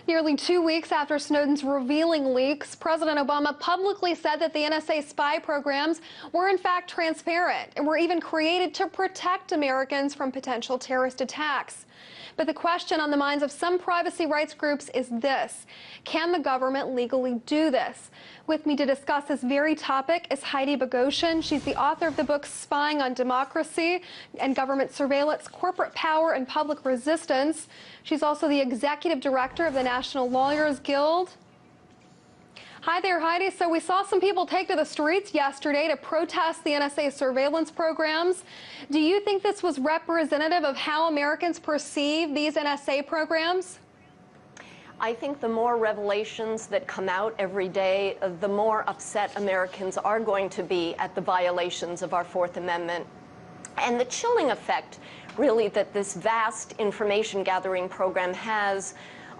Nearly 2 weeks after Snowden's revealing leaks, President Obama publicly said that the NSA spy programs were in fact transparent and were even created to protect Americans from potential terrorist attacks. But the question on the minds of some privacy rights groups is this: can the government legally do this? With me to discuss this very topic is Heidi Bogosian. She's the author of the book Spying on Democracy and Government Surveillance, Corporate Power and Public Resistance. She's also the executive director of the National Lawyers Guild. Hi there, Heidi. So we saw some people take to the streets yesterday to protest the NSA surveillance programs. Do you think this was representative of how Americans perceive these NSA programs? I think the more revelations that come out every day, the more upset Americans are going to be at the violations of our Fourth Amendment. And the chilling effect, really, that this vast information gathering program has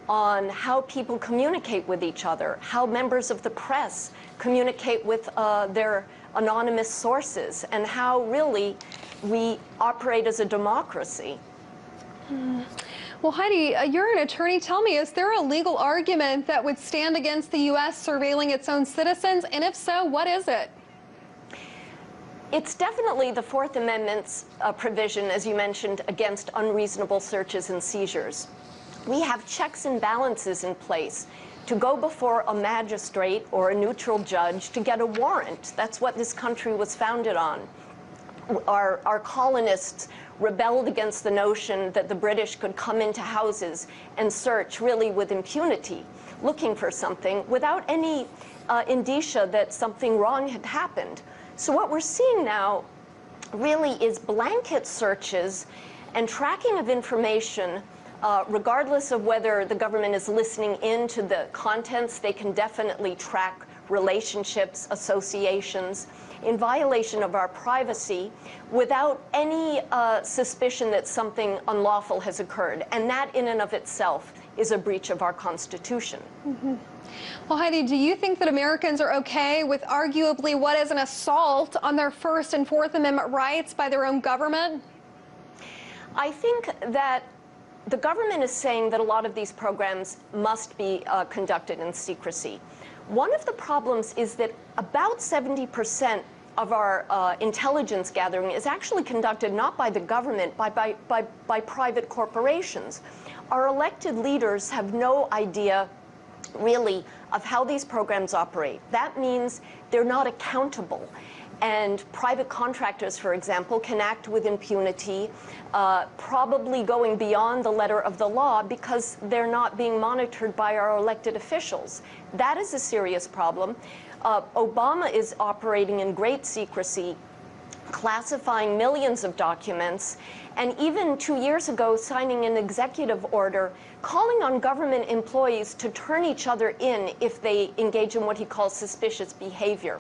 on how people communicate with each other, how members of the press communicate with their anonymous sources, and how really we operate as a democracy. Well, Heidi, you're an attorney. Tell me, is there a legal argument that would stand against the U.S. surveilling its own citizens? And if so, what is it? It's definitely the Fourth Amendment's provision, as you mentioned, against unreasonable searches and seizures. We have checks and balances in place to go before a magistrate or a neutral judge to get a warrant. That's what this country was founded on. Our colonists rebelled against the notion that the British could come into houses and search really with impunity, looking for something without any indicia that something wrong had happened. So what we're seeing now really is blanket searches and tracking of information. Regardless of whether the government is listening in to the contents, they can definitely track relationships, associations, in violation of our privacy without any suspicion that something unlawful has occurred. And that in and of itself is a breach of our Constitution. Mm-hmm. Well, Heidi, do you think that Americans are okay with arguably what is an assault on their First and Fourth Amendment rights by their own government? I think that the government is saying that a lot of these programs must be conducted in secrecy. One of the problems is that about 70% of our intelligence gathering is actually conducted not by the government, by private corporations. Our elected leaders have no idea, really, of how these programs operate. That means they're not accountable. And private contractors, for example, can act with impunity, probably going beyond the letter of the law because they're not being monitored by our elected officials. That is a serious problem. Obama is operating in great secrecy, classifying millions of documents, and even 2 years ago signing an executive order calling on government employees to turn each other in if they engage in what he calls suspicious behavior.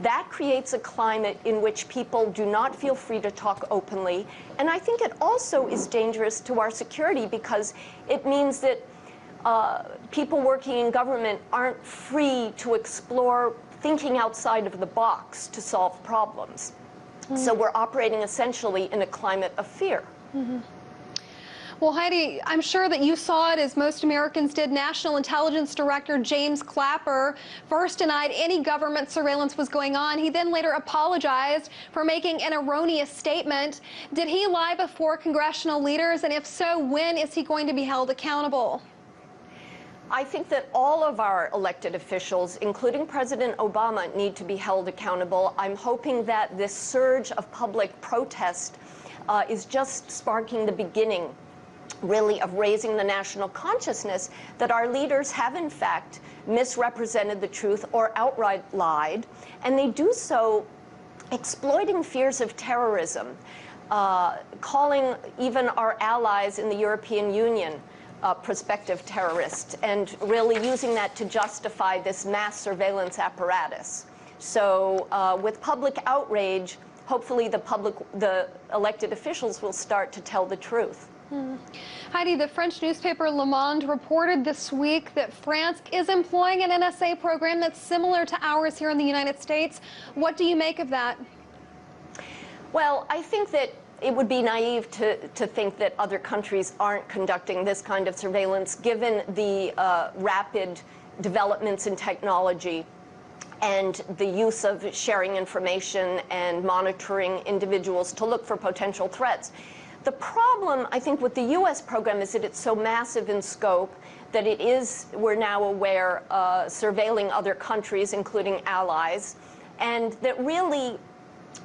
That creates a climate in which people do not feel free to talk openly. And I think it also is dangerous to our security because it means that people working in government aren't free to explore thinking outside of the box to solve problems. Mm-hmm. So we're operating essentially in a climate of fear. Mm-hmm. Well, Heidi, I'm sure that you saw it as most Americans did. National Intelligence Director James Clapper first denied any government surveillance was going on. He then later apologized for making an erroneous statement. Did he lie before congressional leaders? And if so, when is he going to be held accountable? I think that all of our elected officials, including President Obama, need to be held accountable. I'm hoping that this surge of public protest is just sparking the beginning, really, of raising the national consciousness that our leaders have, in fact, misrepresented the truth or outright lied, and they do so exploiting fears of terrorism, calling even our allies in the European Union prospective terrorists, and really using that to justify this mass surveillance apparatus. So with public outrage, hopefully the elected officials will start to tell the truth. Heidi, the French newspaper Le Monde reported this week that France is employing an NSA program that's similar to ours here in the United States. What do you make of that? Well, I think that it would be naive to think that other countries aren't conducting this kind of surveillance, given the rapid developments in technology and the use of sharing information and monitoring individuals to look for potential threats. The problem, I think, with the U.S. program is that it's so massive in scope that it is, we're now aware, surveilling other countries, including allies, and that really,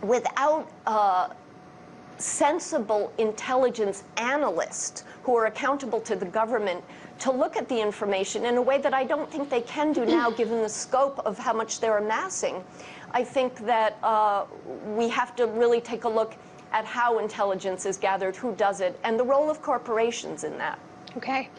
without sensible intelligence analysts who are accountable to the government to look at the information in a way that I don't think they can do now, given the scope of how much they're amassing, I think that we have to really take a look at how intelligence is gathered, who does it, and the role of corporations in that. Okay.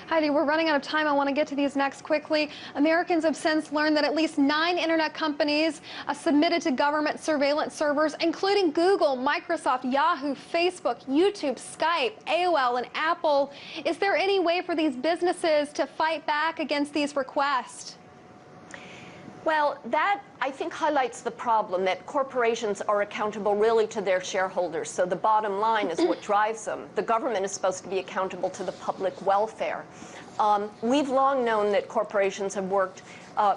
Heidi, we're running out of time. I want to get to these next quickly. Americans have since learned that at least 9 internet companies submitted to government surveillance servers, including Google, Microsoft, Yahoo, Facebook, YouTube, Skype, AOL, and Apple. Is there any way for these businesses to fight back against these requests? Well, that, I think, highlights the problem that corporations are accountable really to their shareholders. So the bottom line is what drives them. The government is supposed to be accountable to the public welfare. We've long known that corporations have worked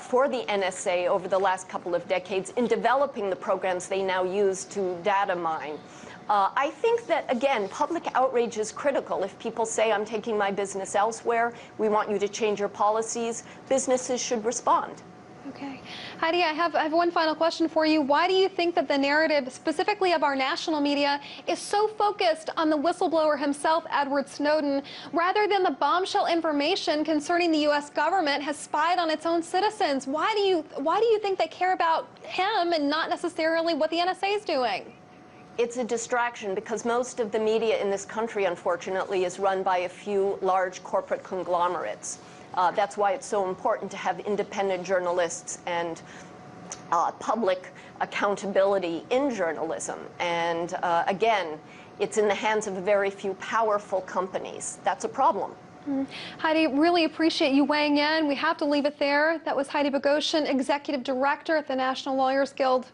for the NSA over the last couple of decades in developing the programs they now use to data mine. I think that, again, public outrage is critical. If people say, I'm taking my business elsewhere, we want you to change your policies, businesses should respond. Okay. Heidi, I have one final question for you. Why do you think that the narrative, specifically of our national media, is so focused on the whistleblower himself, Edward Snowden, rather than the bombshell information concerning the U.S. government has spied on its own citizens? Why do you think they care about him and not necessarily what the NSA is doing? It's a distraction because most of the media in this country, unfortunately, is run by a few large corporate conglomerates. That's why it's so important to have independent journalists and public accountability in journalism. And again, it's in the hands of very few powerful companies. That's a problem. Heidi, really appreciate you weighing in. We have to leave it there. That was Heidi Bogosian, Executive Director at the National Lawyers Guild.